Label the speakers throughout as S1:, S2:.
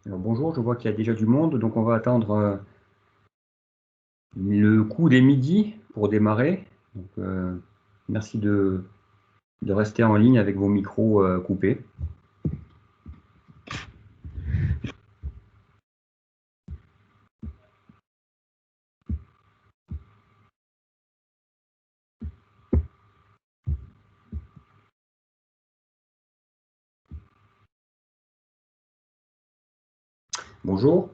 S1: Alors, bonjour, je vois qu'il y a déjà du monde, donc on va attendre le coup des midis pour démarrer. Donc, merci de rester en ligne avec vos micros coupés. Bonjour.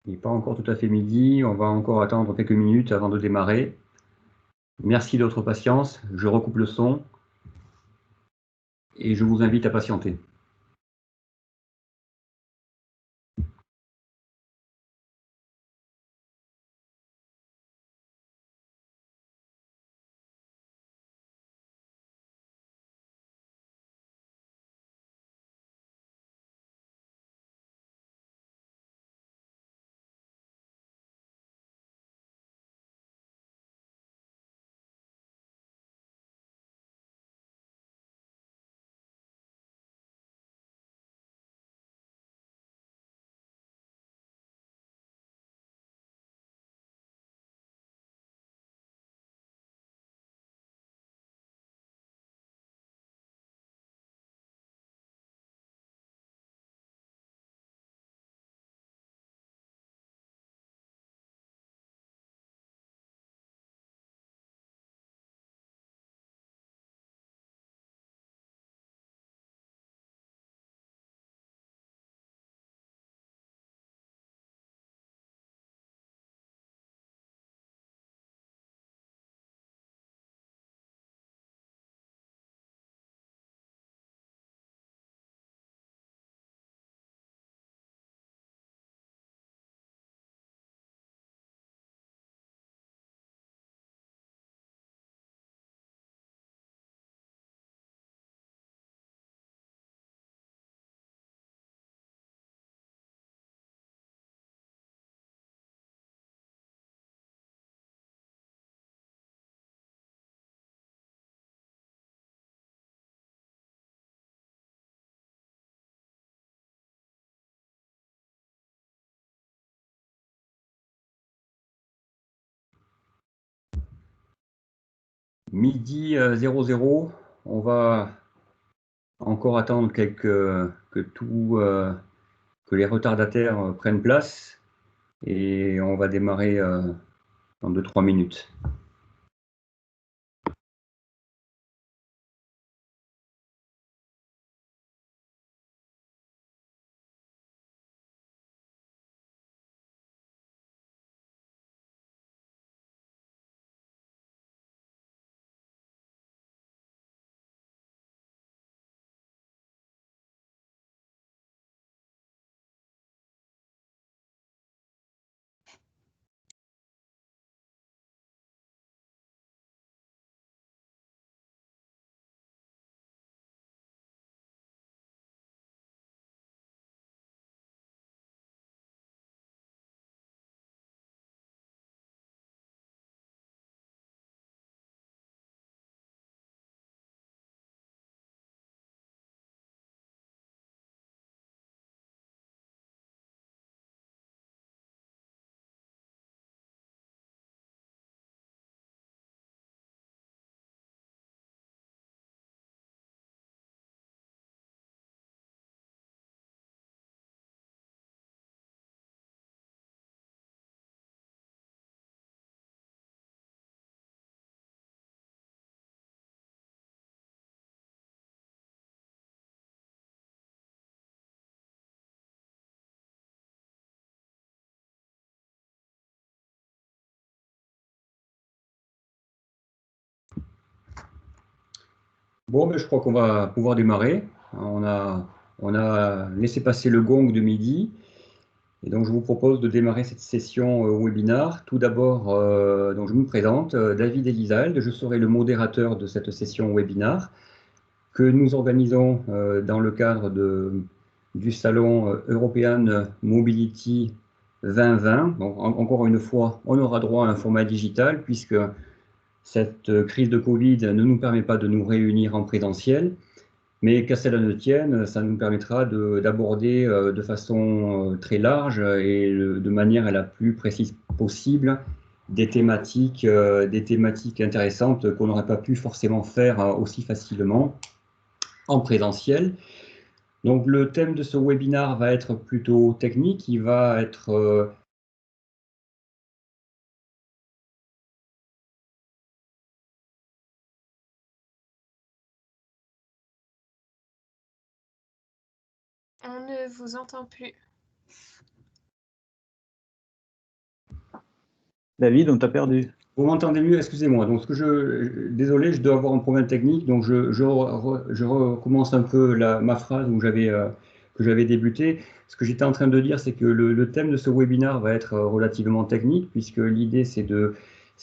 S1: Il n'est pas encore tout à fait midi, on va encore attendre quelques minutes avant de démarrer. Merci de votre patience, je recoupe le son et je vous invite à patienter. Midi 00, on va encore attendre que les retardataires prennent place. et on va démarrer dans 2-3 minutes. Bon, ben, je crois qu'on va pouvoir démarrer. On a laissé passer le gong de midi. Et donc, je vous propose de démarrer cette session webinar. Tout d'abord, donc je me présente, David Elizalde. Je serai le modérateur de cette session webinar que nous organisons dans le cadre du salon European Mobility 2020. Donc, encore une fois, on aura droit à un format digital puisque cette crise de Covid ne nous permet pas de nous réunir en présentiel. Mais qu'à cela ne tienne, ça nous permettra d'aborder de façon très large et de manière la plus précise possible des thématiques intéressantes qu'on n'aurait pas pu forcément faire aussi facilement en présentiel. Donc le thème de ce webinaire va être plutôt technique, il va être
S2: On ne vous entend plus.
S3: David, on t'a perdu.
S1: Vous m'entendez mieux? Excusez-moi. Donc, désolé, je dois avoir un problème technique. Donc, je recommence un peu ma phrase que j'avais débuté. Ce que j'étais en train de dire, c'est que le thème de ce webinaire va être relativement technique, puisque l'idée, c'est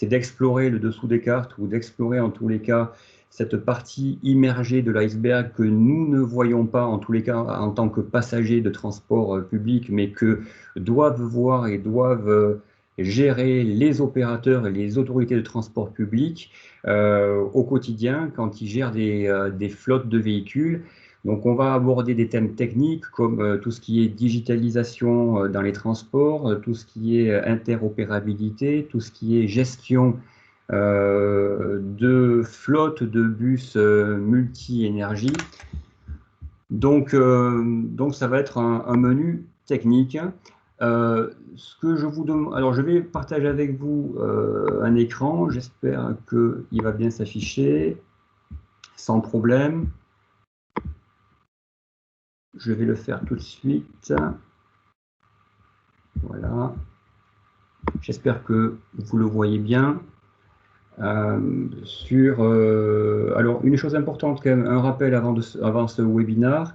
S1: d'explorer le dessous des cartes ou d'explorer en tous les cas cette partie immergée de l'iceberg que nous ne voyons pas, en tous les cas, en tant que passagers de transport public, mais que doivent voir et doivent gérer les opérateurs et les autorités de transport public au quotidien quand ils gèrent des flottes de véhicules. Donc on va aborder des thèmes techniques comme tout ce qui est digitalisation dans les transports, tout ce qui est interopérabilité, tout ce qui est gestion de flottes de bus multi-énergie. Donc ça va être un menu technique. Ce que je vous demande, alors je vais partager avec vous un écran, j'espère qu'il va bien s'afficher sans problème. Je vais le faire tout de suite. Voilà. J'espère que vous le voyez bien. Alors, une chose importante, quand même, un rappel avant ce webinaire.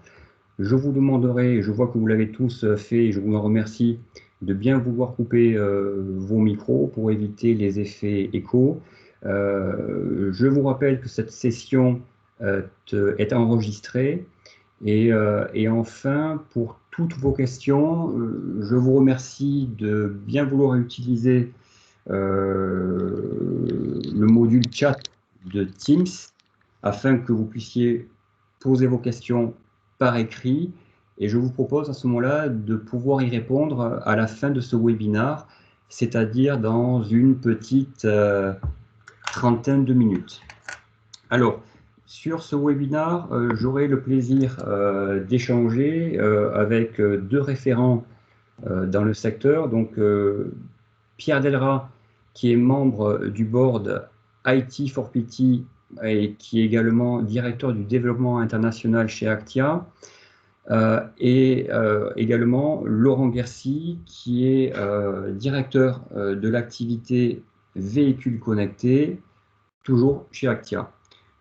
S1: Je vous demanderai, je vois que vous l'avez tous fait et je vous en remercie, de bien vouloir couper vos micros pour éviter les effets échos. Je vous rappelle que cette session est enregistrée et enfin, pour toutes vos questions, je vous remercie de bien vouloir utiliser le module chat de Teams afin que vous puissiez poser vos questions par écrit et je vous propose à ce moment-là de pouvoir y répondre à la fin de ce webinaire, c'est-à-dire dans une petite trentaine de minutes. Alors, sur ce webinaire, j'aurai le plaisir d'échanger avec deux référents dans le secteur. Donc, Pierre Delrat, qui est membre du board IT for PT et qui est également directeur du développement international chez Actia, et également Laurent Guercy, qui est directeur de l'activité véhicules connectés, toujours chez Actia.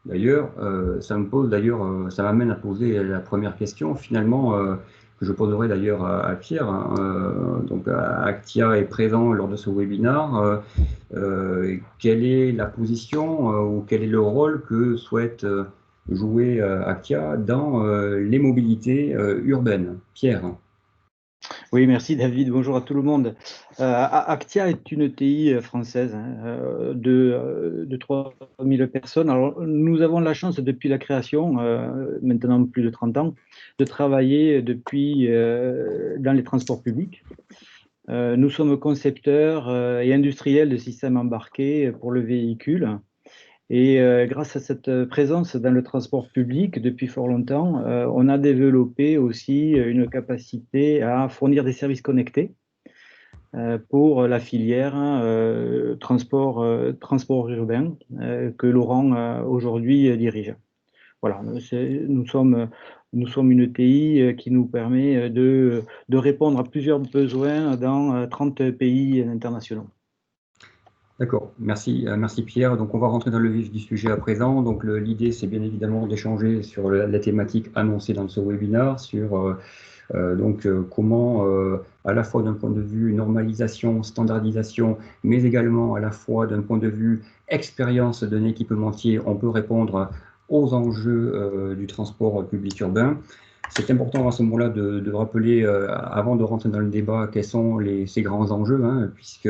S1: D'ailleurs, ça m'amène à poser la première question, finalement, que je poserai d'ailleurs à Pierre, hein. Donc, Actia est présent lors de ce webinaire. Quelle est la position ou quel est le rôle que souhaite jouer Actia dans les mobilités urbaines? Pierre.
S3: Oui, merci David. Bonjour à tout le monde. Actia est une ETI française, hein, de 3000 personnes. Alors, nous avons la chance, depuis la création, maintenant plus de 30 ans, de travailler dans les transports publics. Nous sommes concepteurs et industriels de systèmes embarqués pour le véhicule. Et grâce à cette présence dans le transport public depuis fort longtemps, on a développé aussi une capacité à fournir des services connectés pour la filière transport urbain que Laurent aujourd'hui dirige. Voilà, nous sommes une ETI qui nous permet de répondre à plusieurs besoins dans 30 pays internationaux.
S1: D'accord, merci, merci Pierre. Donc on va rentrer dans le vif du sujet à présent. Donc l'idée, c'est bien évidemment d'échanger sur la thématique annoncée dans ce webinaire, sur comment, à la fois d'un point de vue normalisation, standardisation, mais également à la fois d'un point de vue expérience d'un équipementier, on peut répondre aux enjeux du transport public urbain. C'est important à ce moment-là de rappeler, avant de rentrer dans le débat, quels sont ces grands enjeux, hein, puisque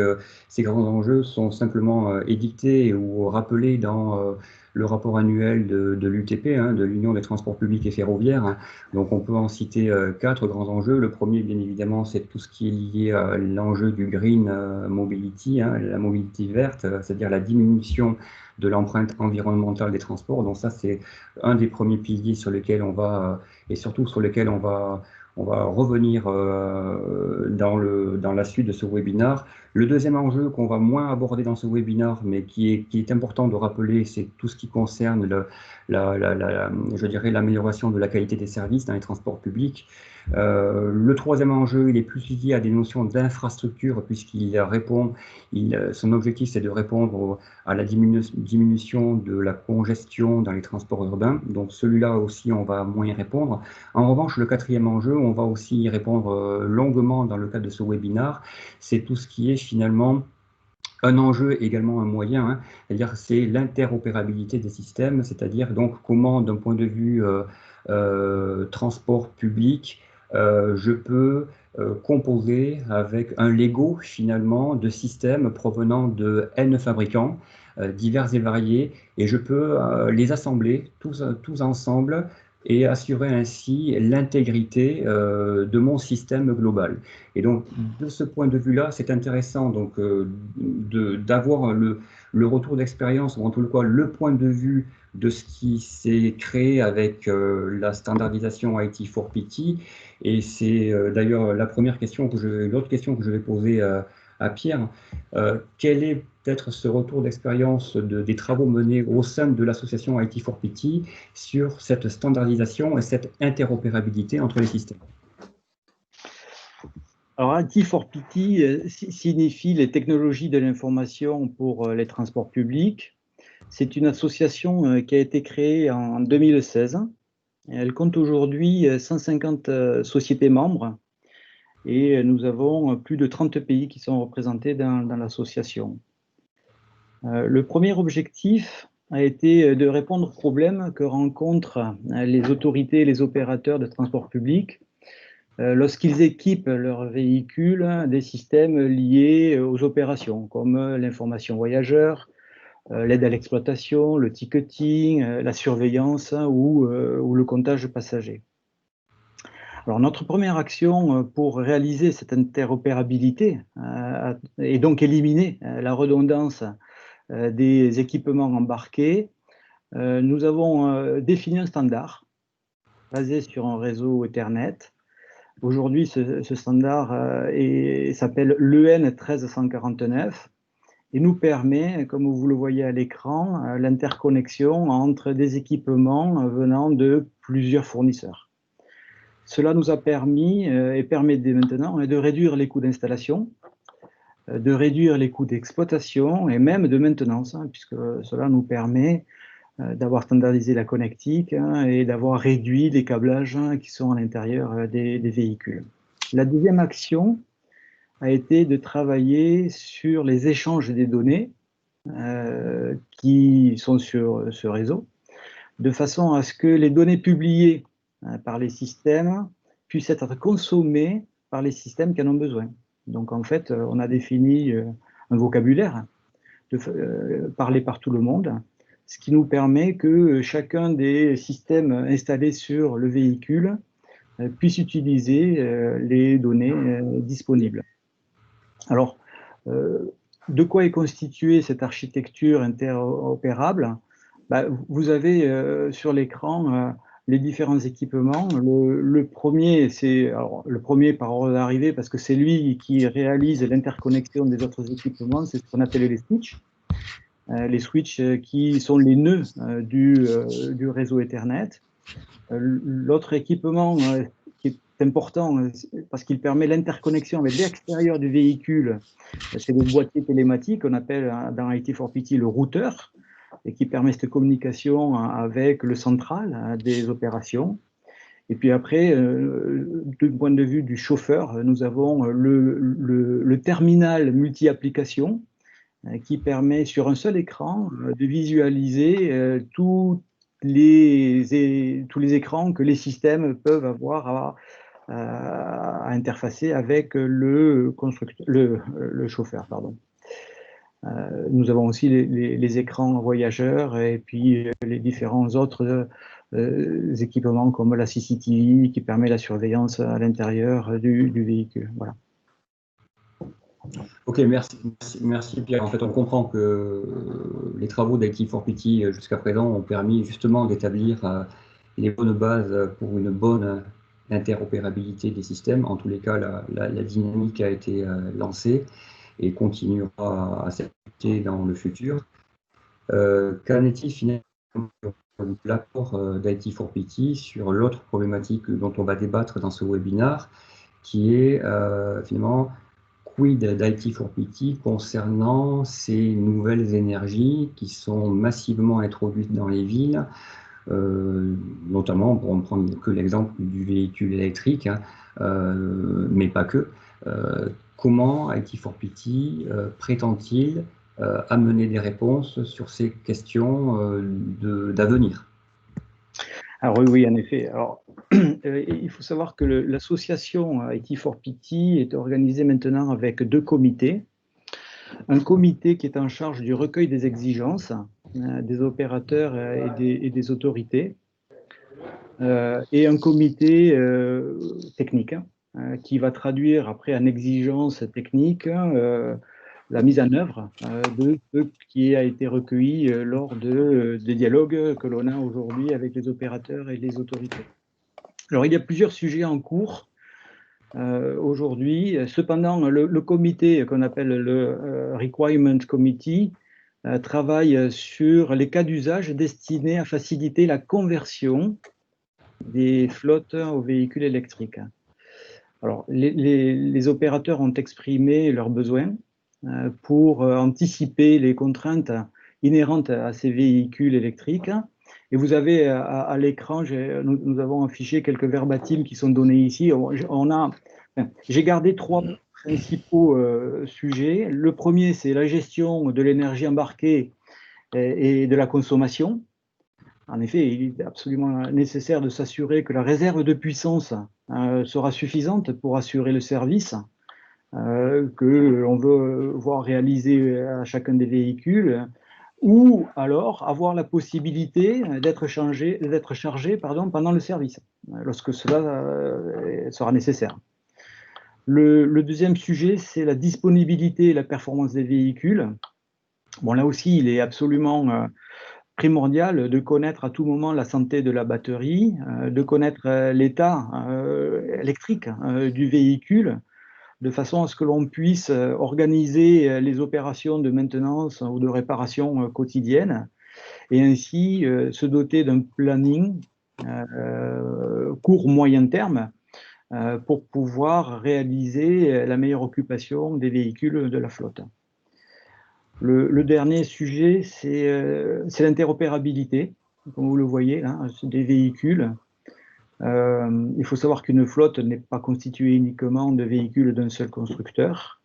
S1: ces grands enjeux sont simplement édictés ou rappelés dans le rapport annuel de l'UTP, hein, de l'Union des transports publics et ferroviaires, hein. Donc on peut en citer 4 grands enjeux. Le premier, bien évidemment, c'est tout ce qui est lié à l'enjeu du green mobility, hein, la mobilité verte, c'est-à-dire la diminution de l'empreinte environnementale des transports. Donc ça, c'est un des premiers piliers sur lesquels on va et surtout sur lesquels on va revenir dans la suite de ce webinaire. Le deuxième enjeu qu'on va moins aborder dans ce webinaire, mais qui est important de rappeler, c'est tout ce qui concerne je dirais, l'amélioration de la qualité des services dans les transports publics. Le troisième enjeu, il est plus lié à des notions d'infrastructure, puisqu'il répond, son objectif, c'est de répondre à la diminution de la congestion dans les transports urbains. Donc celui-là aussi, on va moins y répondre. En revanche, le quatrième enjeu, on va aussi y répondre longuement dans le cadre de ce webinaire. C'est tout ce qui est finalement un enjeu, également un moyen, hein, c'est-à-dire c'est l'interopérabilité des systèmes, c'est-à-dire donc comment, d'un point de vue transport public, je peux composer avec un Lego finalement de systèmes provenant de N fabricants divers et variés, et je peux les assembler tous ensemble et assurer ainsi l'intégrité de mon système global. Et donc, de ce point de vue-là, c'est intéressant donc, d'avoir le retour d'expérience, ou en tout cas le point de vue de ce qui s'est créé avec la standardisation IT for PT. Et c'est d'ailleurs l'autre question que je vais poser à Pierre. Quel est peut-être ce retour d'expérience des travaux menés au sein de l'association IT for PT sur cette standardisation et cette interopérabilité entre les systèmes?
S3: Alors, IT for PT signifie les technologies de l'information pour les transports publics. C'est une association qui a été créée en 2016. Elle compte aujourd'hui 150 sociétés membres et nous avons plus de 30 pays qui sont représentés dans l'association. Le premier objectif a été de répondre aux problèmes que rencontrent les autorités et les opérateurs de transport public lorsqu'ils équipent leurs véhicules des systèmes liés aux opérations, comme l'information voyageur, l'aide à l'exploitation, le ticketing, la surveillance ou le comptage passager. Alors, notre première action pour réaliser cette interopérabilité et donc éliminer la redondance des équipements embarqués, nous avons défini un standard basé sur un réseau Ethernet Aujourd'hui, ce standard s'appelle l'EN 1349 et nous permet, comme vous le voyez à l'écran, l'interconnexion entre des équipements venant de plusieurs fournisseurs. Cela nous a permis et permet dès maintenant de réduire les coûts d'installation, de réduire les coûts d'exploitation et même de maintenance, puisque cela nous permet d'avoir standardisé la connectique et d'avoir réduit les câblages qui sont à l'intérieur des véhicules. La deuxième action a été de travailler sur les échanges des données qui sont sur ce réseau, de façon à ce que les données publiées par les systèmes puissent être consommées par les systèmes qui en ont besoin. Donc en fait, on a défini un vocabulaire parlé par tout le monde, ce qui nous permet que chacun des systèmes installés sur le véhicule puisse utiliser les données disponibles. Alors, de quoi est constituée cette architecture interopérable? Vous avez sur l'écran les différents équipements. Le premier, le premier par ordre d'arrivée, parce que c'est lui qui réalise l'interconnexion des autres équipements, c'est ce qu'on appelle les switches. Les switches qui sont les nœuds du réseau Ethernet. L'autre équipement qui est important parce qu'il permet l'interconnexion avec l'extérieur du véhicule, c'est le boîtier télématique qu'on appelle dans IT4PT le routeur, et qui permet cette communication avec le central des opérations. Et puis après, du point de vue du chauffeur, nous avons le terminal multi-application qui permet sur un seul écran de visualiser tous les écrans que les systèmes peuvent avoir à interfacer avec le chauffeur. Pardon. Nous avons aussi les écrans voyageurs et puis les différents autres équipements comme la CCTV qui permet la surveillance à l'intérieur du véhicule. Voilà.
S1: Ok, merci Pierre. En fait, on comprend que les travaux d'IT4PT jusqu'à présent ont permis justement d'établir les bonnes bases pour une bonne interopérabilité des systèmes. En tous les cas, la dynamique a été lancée et continuera à s'appliquer dans le futur. Qu'en est-il finalement de l'apport d'IT4PT sur l'autre problématique dont on va débattre dans ce webinaire, qui est finalement quid d'IT4PT concernant ces nouvelles énergies qui sont massivement introduites dans les villes, notamment, pour ne prendre que l'exemple du véhicule électrique, mais pas que. Comment IT4PT prétend-il amener des réponses sur ces questions d'avenir?
S3: Alors oui, en effet. Alors, il faut savoir que l'association IT4PT est organisée maintenant avec deux comités. Un comité qui est en charge du recueil des exigences des opérateurs et des autorités, et un comité technique qui va traduire après en exigences techniques la mise en œuvre de ce qui a été recueilli lors des dialogues que l'on a aujourd'hui avec les opérateurs et les autorités. Alors, il y a plusieurs sujets en cours aujourd'hui. Cependant, le comité qu'on appelle le Requirement Committee travaille sur les cas d'usage destinés à faciliter la conversion des flottes aux véhicules électriques. Alors, les opérateurs ont exprimé leurs besoins pour anticiper les contraintes inhérentes à ces véhicules électriques. Et vous avez à l'écran, nous avons affiché quelques verbatims qui sont donnés ici. J'ai gardé trois principaux sujets. Le premier, c'est la gestion de l'énergie embarquée et de la consommation. En effet, il est absolument nécessaire de s'assurer que la réserve de puissance sera suffisante pour assurer le service que l'on veut voir réalisé à chacun des véhicules, ou alors avoir la possibilité d'être chargé pendant le service, lorsque cela sera nécessaire. Le deuxième sujet, c'est la disponibilité et la performance des véhicules. Bon, là aussi, il est absolument primordial de connaître à tout moment la santé de la batterie, de connaître l'état électrique du véhicule, de façon à ce que l'on puisse organiser les opérations de maintenance ou de réparation quotidienne, et ainsi se doter d'un planning court-moyen terme pour pouvoir réaliser la meilleure occupation des véhicules de la flotte. Le dernier sujet, c'est l'interopérabilité, comme vous le voyez, là, des véhicules. Il faut savoir qu'une flotte n'est pas constituée uniquement de véhicules d'un seul constructeur.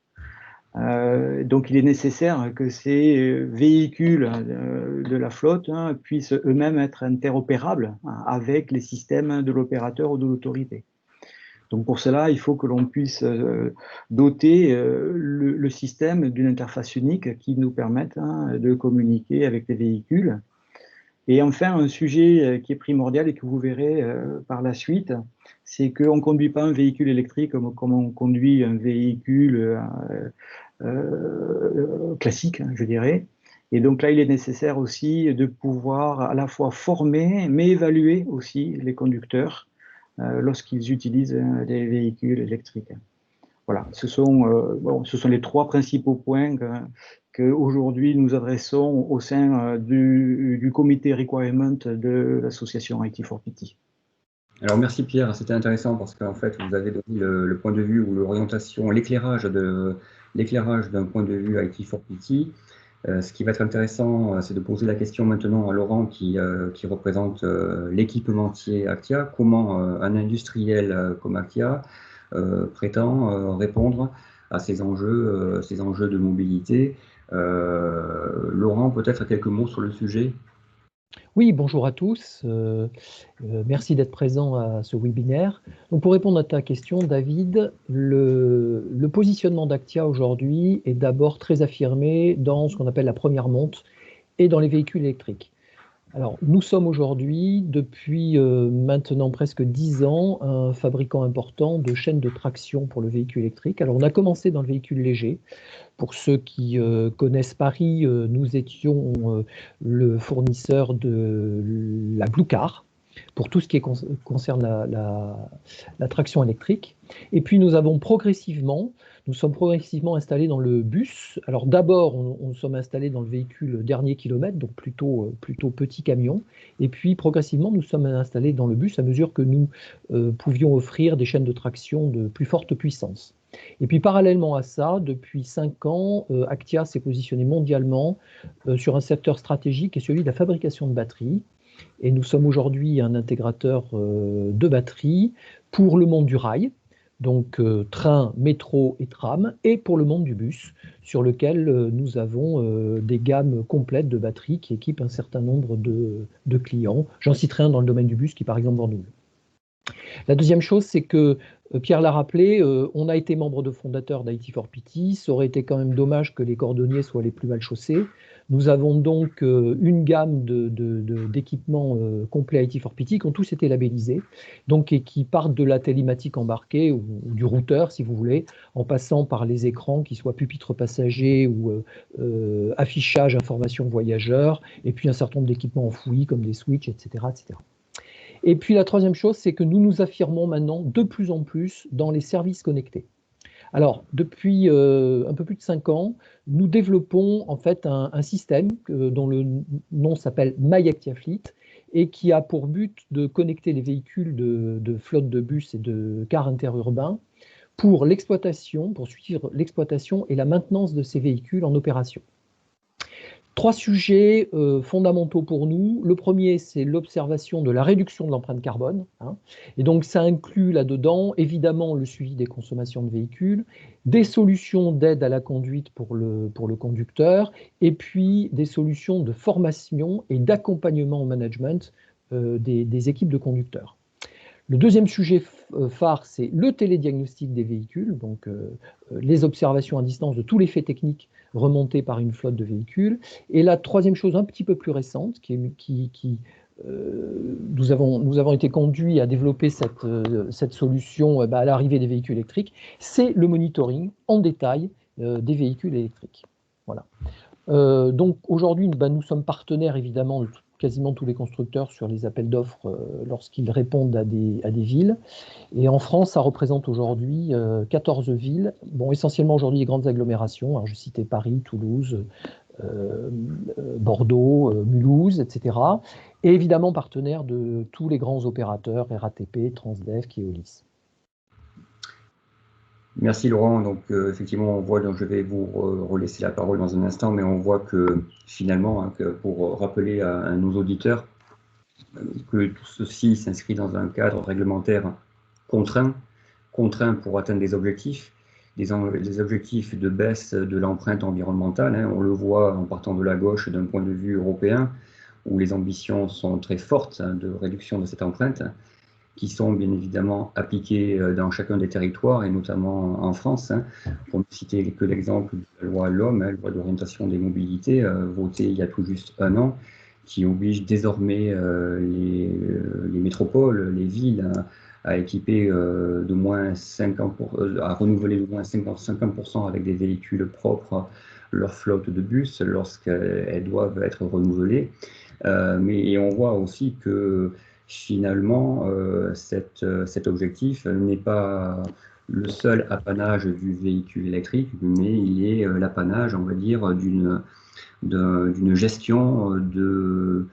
S3: Donc il est nécessaire que ces véhicules de la flotte puissent eux-mêmes être interopérables avec les systèmes de l'opérateur ou de l'autorité. Donc pour cela, il faut que l'on puisse doter le système d'une interface unique qui nous permette de communiquer avec les véhicules. Et enfin, un sujet qui est primordial et que vous verrez par la suite, c'est qu'on ne conduit pas un véhicule électrique comme on conduit un véhicule classique, je dirais. Et donc là, il est nécessaire aussi de pouvoir à la fois former, mais évaluer aussi les conducteurs lorsqu'ils utilisent des véhicules électriques. Voilà, ce sont les 3 principaux points qu'aujourd'hui nous adressons au sein du comité requirement de l'association IT4PT.
S1: Alors merci Pierre, c'était intéressant parce qu'en fait vous avez donné le point de vue ou l'orientation, l'éclairage d'un point de vue IT4PT. Ce qui va être intéressant, c'est de poser la question maintenant à Laurent qui représente l'équipementier Actia. Comment un industriel comme Actia prétend répondre à ces enjeux de mobilité. Laurent, peut-être quelques mots sur le sujet?
S4: Oui, bonjour à tous. Merci d'être présent à ce webinaire. Donc pour répondre à ta question, David, le positionnement d'Actia aujourd'hui est d'abord très affirmé dans ce qu'on appelle la première monte et dans les véhicules électriques. Alors, nous sommes aujourd'hui, depuis maintenant presque 10 ans, un fabricant important de chaînes de traction pour le véhicule électrique. Alors, on a commencé dans le véhicule léger. Pour ceux qui connaissent Paris, nous étions le fournisseur de la Blue Car, pour tout ce qui concerne la traction électrique. Et puis nous sommes progressivement installés dans le bus. Alors d'abord, on sommes installés dans le véhicule dernier kilomètre, donc plutôt petit camion. Et puis progressivement, nous sommes installés dans le bus à mesure que nous pouvions offrir des chaînes de traction de plus forte puissance. Et puis parallèlement à ça, depuis 5 ans, Actia s'est positionné mondialement sur un secteur stratégique qui est celui de la fabrication de batteries. Et nous sommes aujourd'hui un intégrateur de batteries pour le monde du rail, donc train, métro et tram, et pour le monde du bus, sur lequel nous avons des gammes complètes de batteries qui équipent un certain nombre de clients. J'en citerai un dans le domaine du bus qui est par exemple Vendôme. La deuxième chose, c'est que Pierre l'a rappelé, on a été membre de fondateur d'IT4PT. Ça aurait été quand même dommage que les cordonniers soient les plus mal chaussés. Nous avons donc une gamme d'équipements complets IT4PT qui ont tous été labellisés, donc, et qui partent de la télématique embarquée ou du routeur, si vous voulez, en passant par les écrans, qui soient pupitres passagers ou affichage, information voyageurs, et puis un certain nombre d'équipements enfouis comme des switches, etc., etc. Et puis la troisième chose, c'est que nous nous affirmons maintenant de plus en plus dans les services connectés. Alors, depuis un peu plus de 5 ans, nous développons en fait un système dont le nom s'appelle MyActiaFleet et qui a pour but de connecter les véhicules de flotte de bus et de cars interurbains pour suivre l'exploitation et la maintenance de ces véhicules en opération. 3 sujets fondamentaux pour nous. Le premier, c'est l'observation de la réduction de l'empreinte carbone. Et donc, ça inclut là-dedans, évidemment, le suivi des consommations de véhicules, des solutions d'aide à la conduite pour le conducteur, et puis des solutions de formation et d'accompagnement au management des équipes de conducteurs. Le deuxième sujet phare, c'est le télédiagnostic des véhicules, donc les observations à distance de tous les faits techniques remontés par une flotte de véhicules. Et la troisième chose un petit peu plus récente, nous avons été conduits à développer cette solution à l'arrivée des véhicules électriques, c'est le monitoring en détail des véhicules électriques. Voilà. Donc aujourd'hui, nous sommes partenaires évidemment de quasiment tous les constructeurs sur les appels d'offres lorsqu'ils répondent à des villes. Et en France, ça représente aujourd'hui 14 villes, bon, essentiellement aujourd'hui les grandes agglomérations. Alors, je citais Paris, Toulouse, Bordeaux, Mulhouse, etc. Et évidemment partenaire de tous les grands opérateurs, RATP, Transdev, Keolis.
S1: Merci Laurent. Donc effectivement, on voit, donc je vais vous relaisser la parole dans un instant, mais on voit que finalement, hein, que pour rappeler à nos auditeurs que tout ceci s'inscrit dans un cadre réglementaire contraint pour atteindre des objectifs de baisse de l'empreinte environnementale. Hein. On le voit en partant de la gauche d'un point de vue européen, où les ambitions sont très fortes, hein, de réduction de cette empreinte, qui sont bien évidemment appliquées dans chacun des territoires, et notamment en France. Hein. Pour ne citer que l'exemple de la loi LOM, hein, loi d'orientation des mobilités, votée il y a tout juste un an, qui oblige désormais les métropoles, les villes, hein, à équiper de moins 50%, à renouveler de moins 50% avec des véhicules propres leur flotte de bus lorsqu'elles doivent être renouvelées. Mais on voit aussi que finalement, cet objectif n'est pas le seul apanage du véhicule électrique, mais il est l'apanage, on va dire, d'une gestion de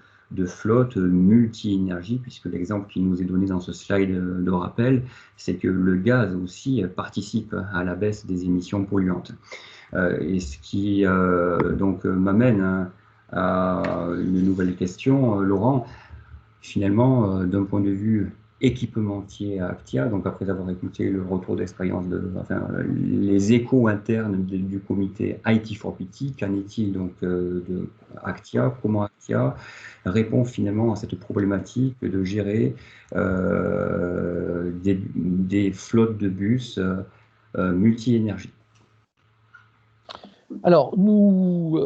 S1: flotte multi-énergie, puisque l'exemple qui nous est donné dans ce slide de rappel, c'est que le gaz aussi participe à la baisse des émissions polluantes. Et ce qui donc m'amène à une nouvelle question, Laurent. Finalement, d'un point de vue équipementier à Actia, donc après avoir écouté le retour d'expérience, les échos internes du comité IT for PT, qu'en est-il donc de Actia? Comment Actia répond finalement à cette problématique de gérer des flottes de bus multi-énergie?
S4: Alors, nous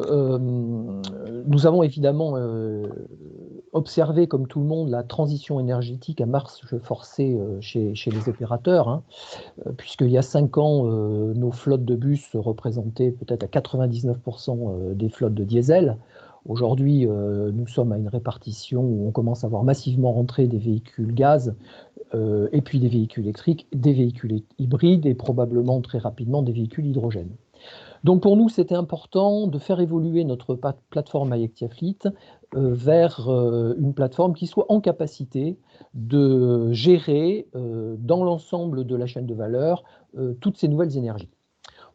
S4: avons évidemment observé, comme tout le monde, la transition énergétique à marche forcée chez les opérateurs, hein, puisqu'il y a 5 ans, nos flottes de bus représentaient peut-être à 99% des flottes de diesel. Aujourd'hui, nous sommes à une répartition où on commence à voir massivement rentrer des véhicules gaz, et puis des véhicules électriques, des véhicules hybrides et probablement très rapidement des véhicules hydrogène. Donc pour nous, c'était important de faire évoluer notre plateforme iActia Fleet vers une plateforme qui soit en capacité de gérer dans l'ensemble de la chaîne de valeur toutes ces nouvelles énergies.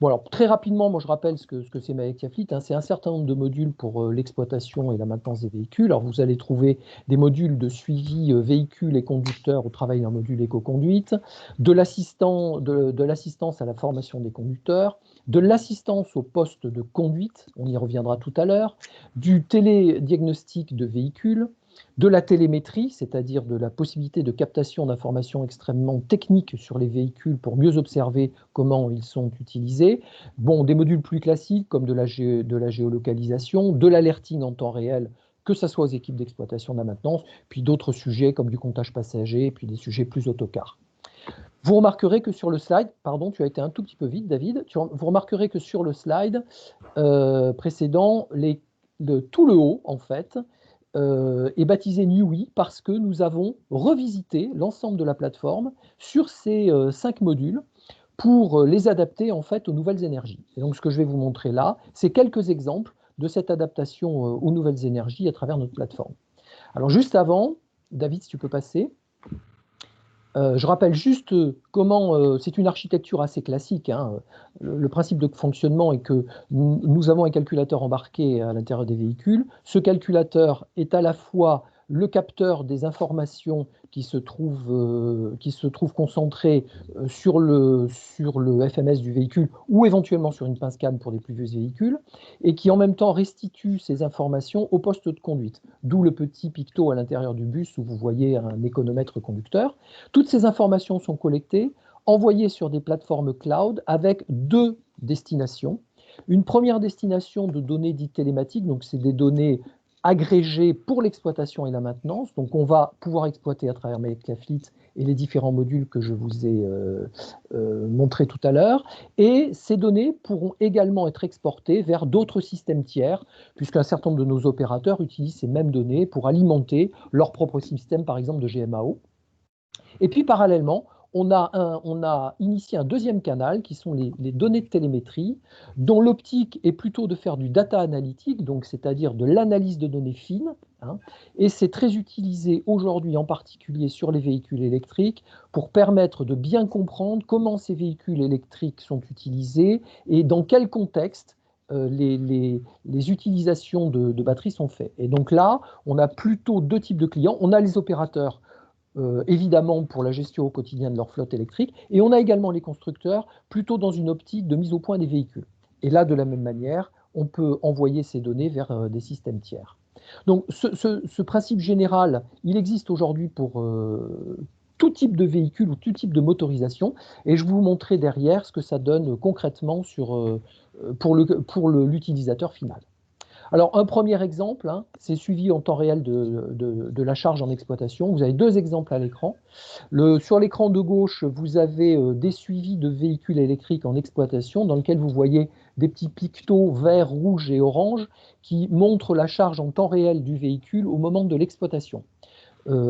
S4: Bon, alors très rapidement, moi je rappelle ce que c'est iActia Fleet, hein, c'est un certain nombre de modules pour l'exploitation et la maintenance des véhicules. Alors vous allez trouver des modules de suivi véhicules et conducteurs au travail d'un module éco-conduite, de l'assistance à la formation des conducteurs, de l'assistance au poste de conduite, on y reviendra tout à l'heure, du télédiagnostic de véhicules, de la télémétrie, c'est-à-dire de la possibilité de captation d'informations extrêmement techniques sur les véhicules pour mieux observer comment ils sont utilisés. Bon, des modules plus classiques comme de la géolocalisation, de l'alerting en temps réel, que ce soit aux équipes d'exploitation de la maintenance, puis d'autres sujets comme du comptage passager, puis des sujets plus autocars. Vous remarquerez que sur le slide, pardon, tu as été un tout petit peu vite, David, vous remarquerez que sur le slide précédent, tout le haut, en fait, est baptisé NewWe parce que nous avons revisité l'ensemble de la plateforme sur ces 5 modules pour les adapter en fait aux nouvelles énergies. Et donc ce que je vais vous montrer là, c'est quelques exemples de cette adaptation aux nouvelles énergies à travers notre plateforme. Alors juste avant, David, si tu peux passer. Je rappelle juste comment, c'est une architecture assez classique, hein. Le principe de fonctionnement est que nous avons un calculateur embarqué à l'intérieur des véhicules. Ce calculateur est à la fois le capteur des informations qui se trouve concentré sur le FMS du véhicule ou éventuellement sur une pince câble pour des plus vieux véhicules, et qui en même temps restitue ces informations au poste de conduite, d'où le petit picto à l'intérieur du bus où vous voyez un économètre conducteur. Toutes ces informations sont collectées, envoyées sur des plateformes cloud avec 2 destinations. Une première destination de données dites télématiques, donc c'est des données agrégé pour l'exploitation et la maintenance. Donc, on va pouvoir exploiter à travers MyActiaFleet et les différents modules que je vous ai montrés tout à l'heure. Et ces données pourront également être exportées vers d'autres systèmes tiers, puisqu'un certain nombre de nos opérateurs utilisent ces mêmes données pour alimenter leur propre système, par exemple de GMAO. Et puis, parallèlement, on a initié un deuxième canal qui sont les données de télémétrie, dont l'optique est plutôt de faire du data analytique, donc c'est-à-dire de l'analyse de données fines, hein, et c'est très utilisé aujourd'hui en particulier sur les véhicules électriques pour permettre de bien comprendre comment ces véhicules électriques sont utilisés et dans quel contexte les utilisations de batteries sont faites. Et donc là, on a plutôt deux types de clients. On a les opérateurs évidemment pour la gestion au quotidien de leur flotte électrique, et on a également les constructeurs plutôt dans une optique de mise au point des véhicules. Et là, de la même manière, on peut envoyer ces données vers des systèmes tiers. Donc ce principe général, il existe aujourd'hui pour tout type de véhicule ou tout type de motorisation, et je vais vous montrer derrière ce que ça donne concrètement pour l'utilisateur final. Alors, un premier exemple, hein, c'est suivi en temps réel de la charge en exploitation. Vous avez deux exemples à l'écran. Sur l'écran de gauche, vous avez des suivis de véhicules électriques en exploitation dans lesquels vous voyez des petits pictos verts, rouges et oranges qui montrent la charge en temps réel du véhicule au moment de l'exploitation,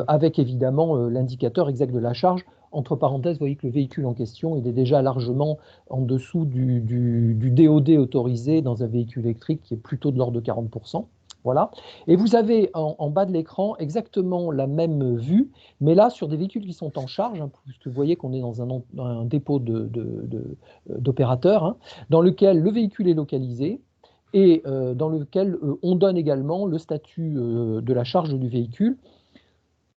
S4: avec évidemment l'indicateur exact de la charge. Entre parenthèses, vous voyez que le véhicule en question, il est déjà largement en dessous du DOD autorisé dans un véhicule électrique qui est plutôt de l'ordre de 40%. Voilà. Et vous avez en bas de l'écran exactement la même vue, mais là sur des véhicules qui sont en charge, hein, puisque vous voyez qu'on est dans un dépôt d'opérateurs, hein, dans lequel le véhicule est localisé et dans lequel on donne également le statut de la charge du véhicule.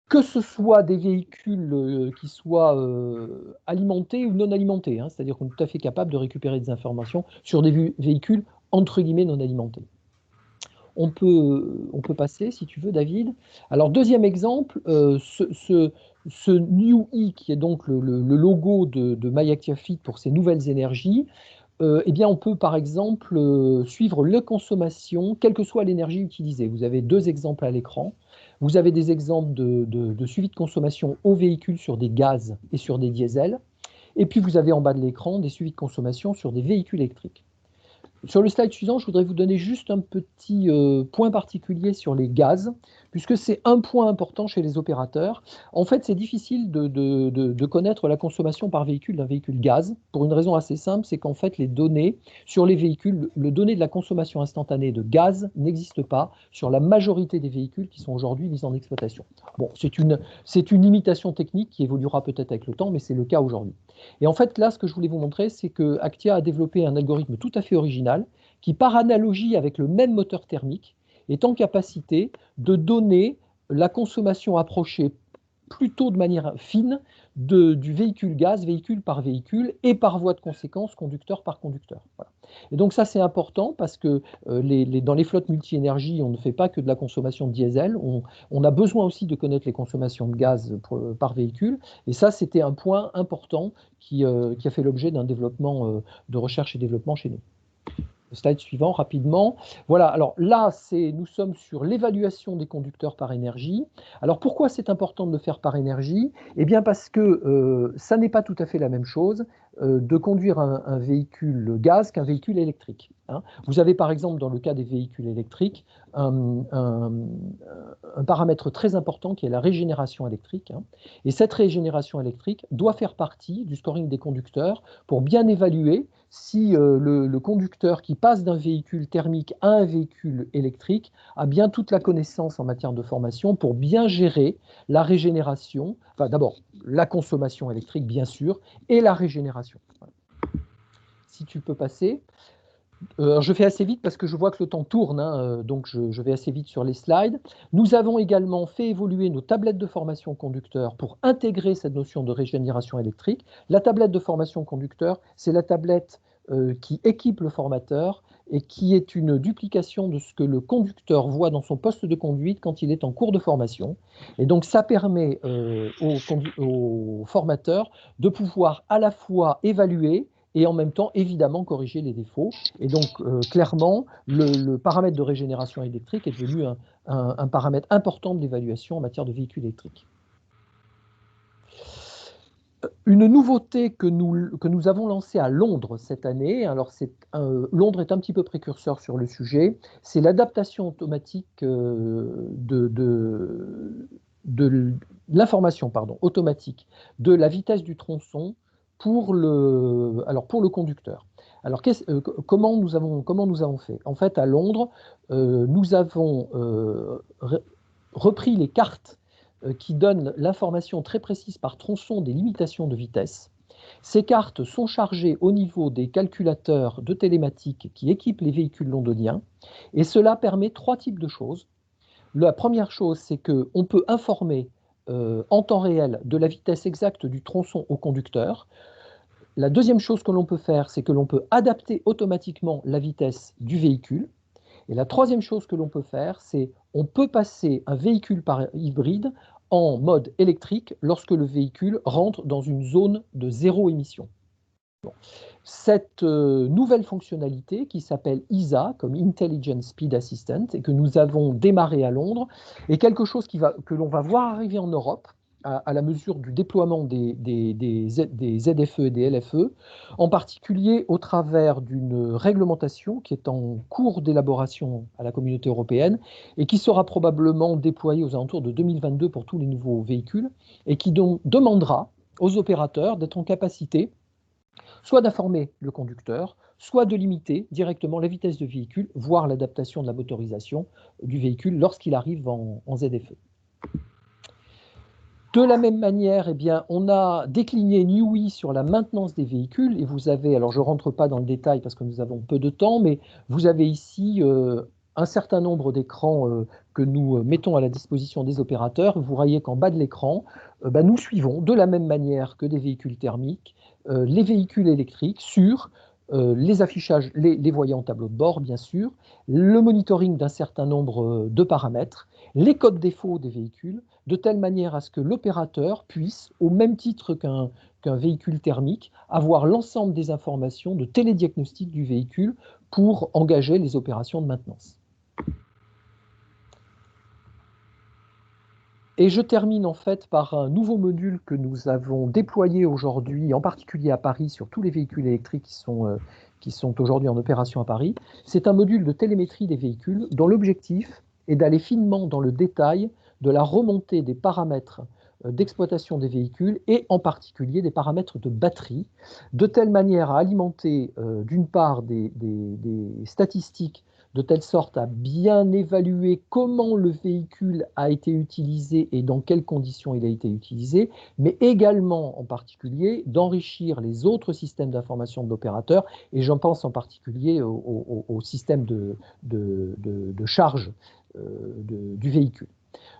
S4: Que ce soit des véhicules qui soient alimentés ou non alimentés, hein, c'est-à-dire qu'on est tout à fait capable de récupérer des informations sur des véhicules entre guillemets non alimentés. On peut passer, si tu veux, David. Alors, deuxième exemple, ce New E, qui est donc le logo de MyActiaFleet pour ces nouvelles énergies, eh bien, on peut par exemple suivre la consommation, quelle que soit l'énergie utilisée. Vous avez deux exemples à l'écran. Vous avez des exemples de suivi de consommation au véhicule sur des gaz et sur des diesels. Et puis, vous avez en bas de l'écran des suivis de consommation sur des véhicules électriques. Sur le slide suivant, je voudrais vous donner juste un petit point particulier sur les gaz, puisque c'est un point important chez les opérateurs. En fait, c'est difficile de connaître la consommation par véhicule d'un véhicule gaz, pour une raison assez simple, c'est qu'en fait, les données sur les véhicules, le donné de la consommation instantanée de gaz n'existe pas sur la majorité des véhicules qui sont aujourd'hui mis en exploitation. Bon, c'est une limitation technique qui évoluera peut-être avec le temps, mais c'est le cas aujourd'hui. Et en fait, là, ce que je voulais vous montrer, c'est que Actia a développé un algorithme tout à fait original qui, par analogie avec le même moteur thermique, est en capacité de donner la consommation approchée plutôt de manière fine du véhicule gaz, véhicule par véhicule, et par voie de conséquence, conducteur par conducteur. Voilà. Et donc ça, c'est important parce que dans les flottes multi-énergie, on ne fait pas que de la consommation de diesel, on a besoin aussi de connaître les consommations de gaz par véhicule, et ça, c'était un point important qui a fait l'objet d'un développement de recherche et développement chez nous. Le slide suivant, rapidement. Voilà, alors là, nous sommes sur l'évaluation des conducteurs par énergie. Alors pourquoi c'est important de le faire par énergie? Eh bien parce que ça n'est pas tout à fait la même chose de conduire un véhicule gaz qu'un véhicule électrique. Hein. Vous avez par exemple dans le cas des véhicules électriques un paramètre très important qui est la régénération électrique. Hein. Et cette régénération électrique doit faire partie du scoring des conducteurs pour bien évaluer si le conducteur qui passe d'un véhicule thermique à un véhicule électrique a bien toute la connaissance en matière de formation pour bien gérer la régénération, enfin d'abord la consommation électrique bien sûr, et la régénération. Voilà. Si tu peux passer. Je fais assez vite parce que je vois que le temps tourne, hein, donc je vais assez vite sur les slides. Nous avons également fait évoluer nos tablettes de formation conducteur pour intégrer cette notion de régénération électrique. La tablette de formation conducteur, c'est la tablette qui équipe le formateur et qui est une duplication de ce que le conducteur voit dans son poste de conduite quand il est en cours de formation. Et donc ça permet au formateur de pouvoir à la fois évaluer et en même temps, évidemment, corriger les défauts. Et donc, clairement, le paramètre de régénération électrique est devenu un paramètre important de l'évaluation en matière de véhicules électriques. Une nouveauté que nous avons lancée à Londres cette année, alors Londres est un petit peu précurseur sur le sujet, c'est l'adaptation automatique de l'information automatique de la vitesse du tronçon pour le conducteur. Alors, comment nous avons fait? En fait, à Londres, nous avons repris les cartes qui donnent l'information très précise par tronçon des limitations de vitesse. Ces cartes sont chargées au niveau des calculateurs de télématique qui équipent les véhicules londoniens, et cela permet 3 types de choses. La première chose, c'est qu'on peut informer en temps réel de la vitesse exacte du tronçon au conducteur. La deuxième chose que l'on peut faire, c'est que l'on peut adapter automatiquement la vitesse du véhicule. Et la troisième chose que l'on peut faire, c'est on peut passer un véhicule par hybride en mode électrique lorsque le véhicule rentre dans une zone de zéro émission. Bon. Cette nouvelle fonctionnalité qui s'appelle ISA, comme Intelligent Speed Assistant, et que nous avons démarré à Londres, est quelque chose que l'on va voir arriver en Europe à la mesure du déploiement des ZFE et des LFE, en particulier au travers d'une réglementation qui est en cours d'élaboration à la communauté européenne et qui sera probablement déployée aux alentours de 2022 pour tous les nouveaux véhicules et qui donc demandera aux opérateurs d'être en capacité soit d'informer le conducteur, soit de limiter directement la vitesse du véhicule, voire l'adaptation de la motorisation du véhicule lorsqu'il arrive en ZFE. De la même manière, on a décliné NUI sur la maintenance des véhicules, et vous avez, alors je ne rentre pas dans le détail parce que nous avons peu de temps, mais vous avez ici un certain nombre d'écrans que nous mettons à la disposition des opérateurs. Vous voyez qu'en bas de l'écran, nous suivons de la même manière que des véhicules thermiques, les véhicules électriques sur les affichages, les voyants tableau de bord, bien sûr, le monitoring d'un certain nombre de paramètres, les codes défauts des véhicules, de telle manière à ce que l'opérateur puisse, au même titre qu'un véhicule thermique, avoir l'ensemble des informations de télédiagnostic du véhicule pour engager les opérations de maintenance. Et je termine en fait par un nouveau module que nous avons déployé aujourd'hui, en particulier à Paris, sur tous les véhicules électriques qui sont aujourd'hui en opération à Paris. C'est un module de télémétrie des véhicules dont l'objectif est d'aller finement dans le détail de la remontée des paramètres d'exploitation des véhicules et en particulier des paramètres de batterie, de telle manière à alimenter d'une part des statistiques de telle sorte à bien évaluer comment le véhicule a été utilisé et dans quelles conditions il a été utilisé, mais également en particulier d'enrichir les autres systèmes d'information de l'opérateur, et j'en pense en particulier au système de charge du véhicule.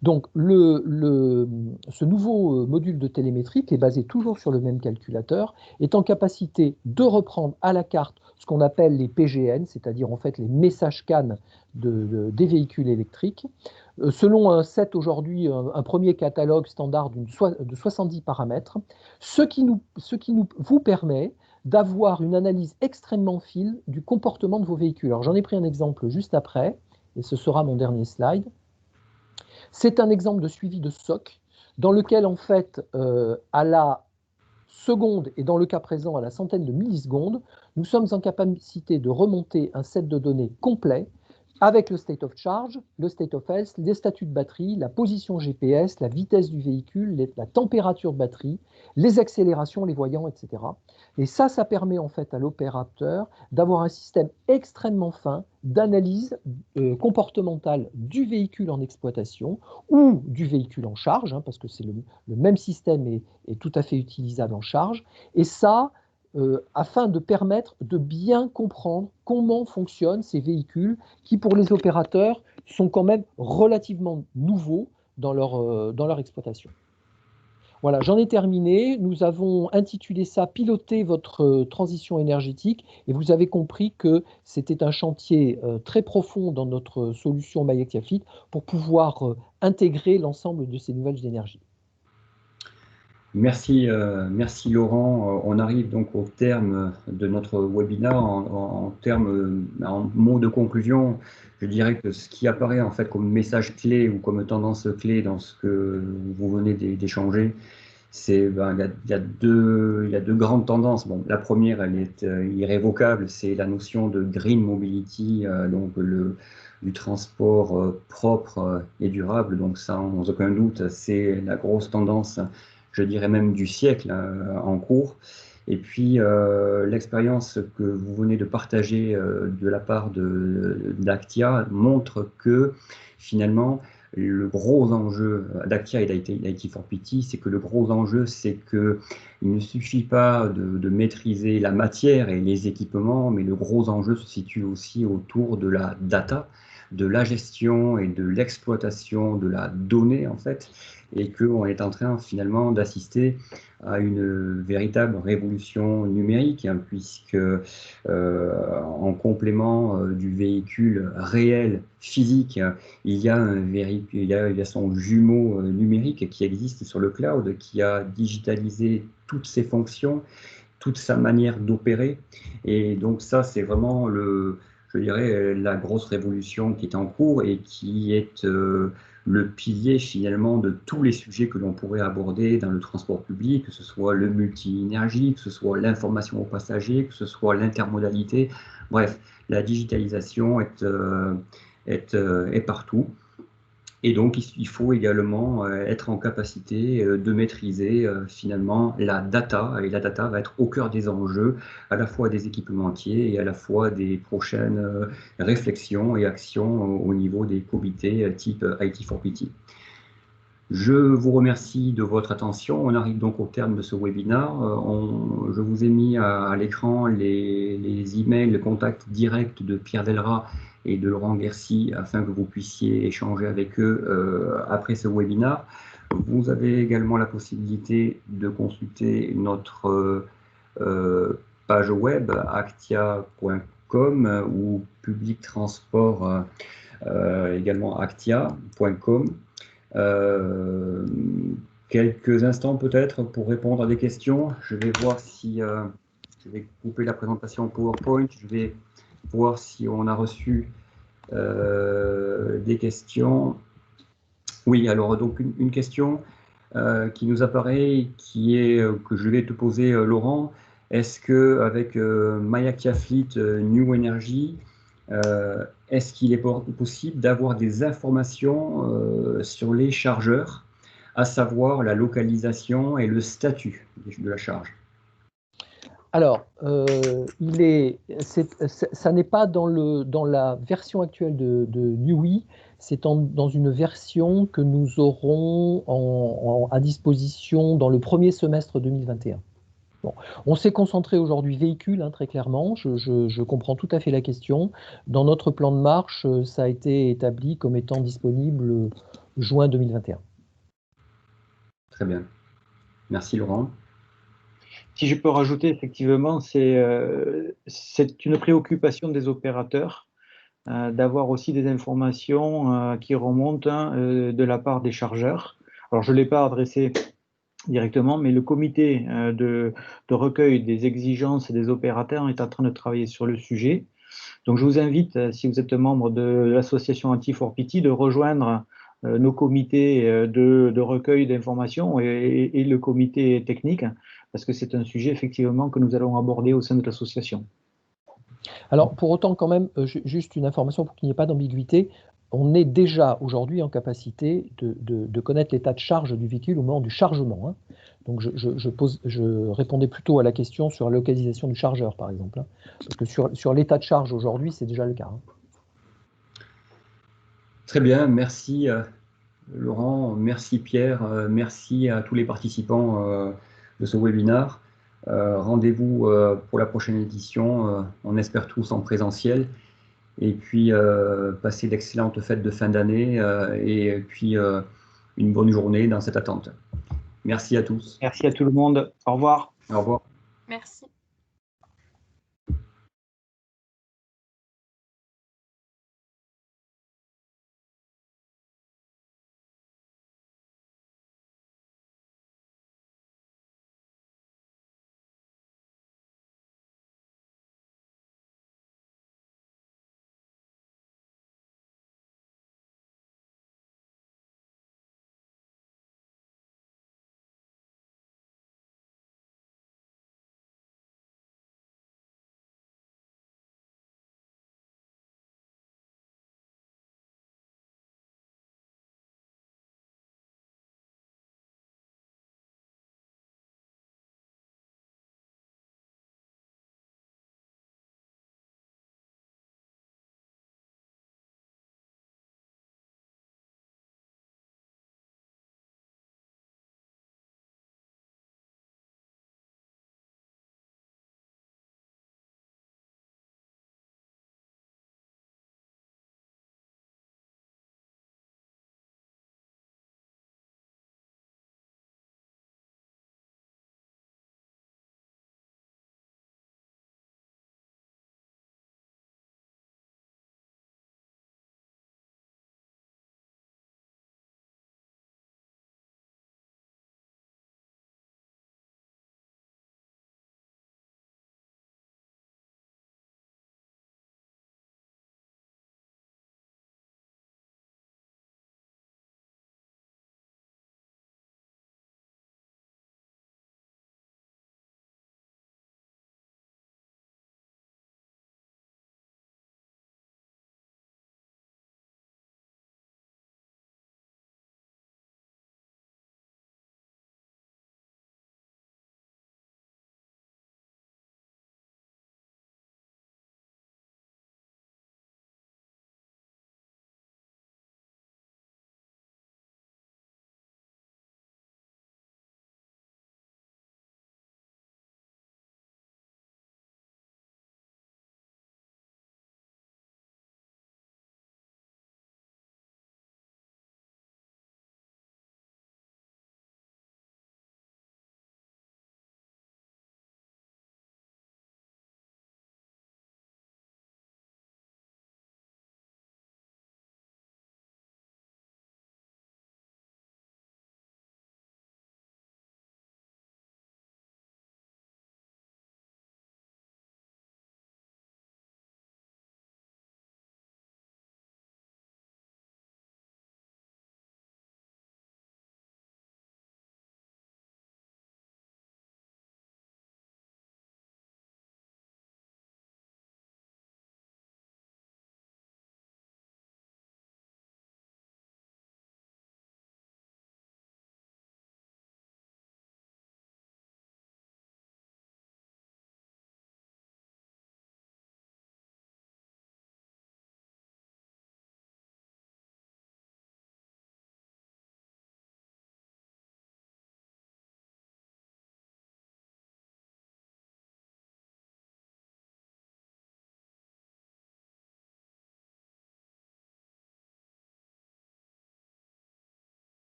S4: Donc, ce nouveau module de télémétrie, qui est basé toujours sur le même calculateur, est en capacité de reprendre à la carte ce qu'on appelle les PGN, c'est-à-dire en fait les messages CAN des véhicules électriques, selon un set aujourd'hui, un premier catalogue standard de 70 paramètres, ce qui vous permet d'avoir une analyse extrêmement fine du comportement de vos véhicules. Alors j'en ai pris un exemple juste après, et ce sera mon dernier slide. C'est un exemple de suivi de SOC dans lequel, en fait, à la seconde et dans le cas présent à la centaine de millisecondes, nous sommes en capacité de remonter un set de données complet avec le state of charge, le state of health, les statuts de batterie, la position GPS, la vitesse du véhicule, la température de batterie, les accélérations, les voyants, etc. Et ça permet en fait à l'opérateur d'avoir un système extrêmement fin d'analyse comportementale du véhicule en exploitation ou du véhicule en charge, parce que c'est le même système est tout à fait utilisable en charge. Et ça, afin de permettre de bien comprendre comment fonctionnent ces véhicules qui, pour les opérateurs, sont quand même relativement nouveaux dans leur exploitation. Voilà, j'en ai terminé. Nous avons intitulé ça « Piloter votre transition énergétique » et vous avez compris que c'était un chantier très profond dans notre solution MyActiaFleet pour pouvoir intégrer l'ensemble de ces nouvelles énergies.
S1: Merci Laurent. On arrive donc au terme de notre webinaire. En mots de conclusion, je dirais que ce qui apparaît en fait comme message clé ou comme tendance clé dans ce que vous venez d'échanger, c'est il y a deux grandes tendances. Bon, la première, elle est irrévocable, c'est la notion de green mobility, donc du transport propre et durable. Donc sans aucun doute, c'est la grosse tendance, je dirais même du siècle en cours. Et puis l'expérience que vous venez de partager de la part d'Actia montre que finalement le gros enjeu d'Actia et d'IT4PT, c'est que le gros enjeu, c'est qu'il ne suffit pas de maîtriser la matière et les équipements, mais le gros enjeu se situe aussi autour de la data, de la gestion et de l'exploitation de la donnée, en fait, et qu'on est en train finalement d'assister à une véritable révolution numérique, hein, puisque en complément du véhicule réel, physique, il y a son jumeau numérique qui existe sur le cloud, qui a digitalisé toutes ses fonctions, toute sa manière d'opérer. Et donc ça, c'est vraiment je dirais, la grosse révolution qui est en cours et qui est le pilier finalement de tous les sujets que l'on pourrait aborder dans le transport public, que ce soit le multi-énergie, que ce soit l'information aux passagers, que ce soit l'intermodalité. Bref, la digitalisation est partout. Et donc, il faut également être en capacité de maîtriser finalement la data. Et la data va être au cœur des enjeux, à la fois des équipementiers et à la fois des prochaines réflexions et actions au niveau des comités type IT4PT. Je vous remercie de votre attention. On arrive donc au terme de ce webinaire. Je vous ai mis à l'écran les emails, le contact direct de Pierre Delrat et de Laurent Guercy afin que vous puissiez échanger avec eux après ce webinaire. Vous avez également la possibilité de consulter notre page web actia.com ou public transport également actia.com. Quelques instants peut-être pour répondre à des questions. Je vais voir si je vais couper la présentation PowerPoint. Je vais voir si on a reçu des questions. Oui, alors donc une question qui nous apparaît, qui est que je vais te poser, Laurent. Est-ce que avec MyActia Fleet New Energy, est-ce qu'il est possible d'avoir des informations sur les chargeurs, à savoir la localisation et le statut de la charge?
S4: Alors, ça n'est pas dans la version actuelle de NUI, c'est dans une version que nous aurons à disposition dans le premier semestre 2021. Bon. On s'est concentré aujourd'hui véhicule, hein, très clairement, je comprends tout à fait la question. Dans notre plan de marche, ça a été établi comme étant disponible juin 2021.
S1: Très bien. Merci Laurent.
S3: Si je peux rajouter, effectivement, c'est une préoccupation des opérateurs d'avoir aussi des informations qui remontent de la part des chargeurs. Alors, je ne l'ai pas adressé directement, mais le comité de recueil des exigences des opérateurs est en train de travailler sur le sujet. Donc, je vous invite, si vous êtes membre de l'association IT4PT, de rejoindre nos comités de recueil d'informations et le comité technique, parce que c'est un sujet effectivement que nous allons aborder au sein de l'association.
S4: Alors, pour autant, quand même, juste une information pour qu'il n'y ait pas d'ambiguïté, on est déjà aujourd'hui en capacité de connaître l'état de charge du véhicule au moment du chargement. Hein. Donc, je répondais plutôt à la question sur la localisation du chargeur, par exemple. Hein, parce que sur l'état de charge aujourd'hui, c'est déjà le cas. Hein.
S1: Très bien, merci Laurent, merci Pierre, merci à tous les participants de ce webinaire. Rendez-vous pour la prochaine édition, on espère tous en présentiel. Et puis, passez d'excellentes fêtes de fin d'année et puis une bonne journée dans cette attente. Merci à tous.
S3: Merci à tout le monde. Au revoir.
S1: Au revoir.
S2: Merci.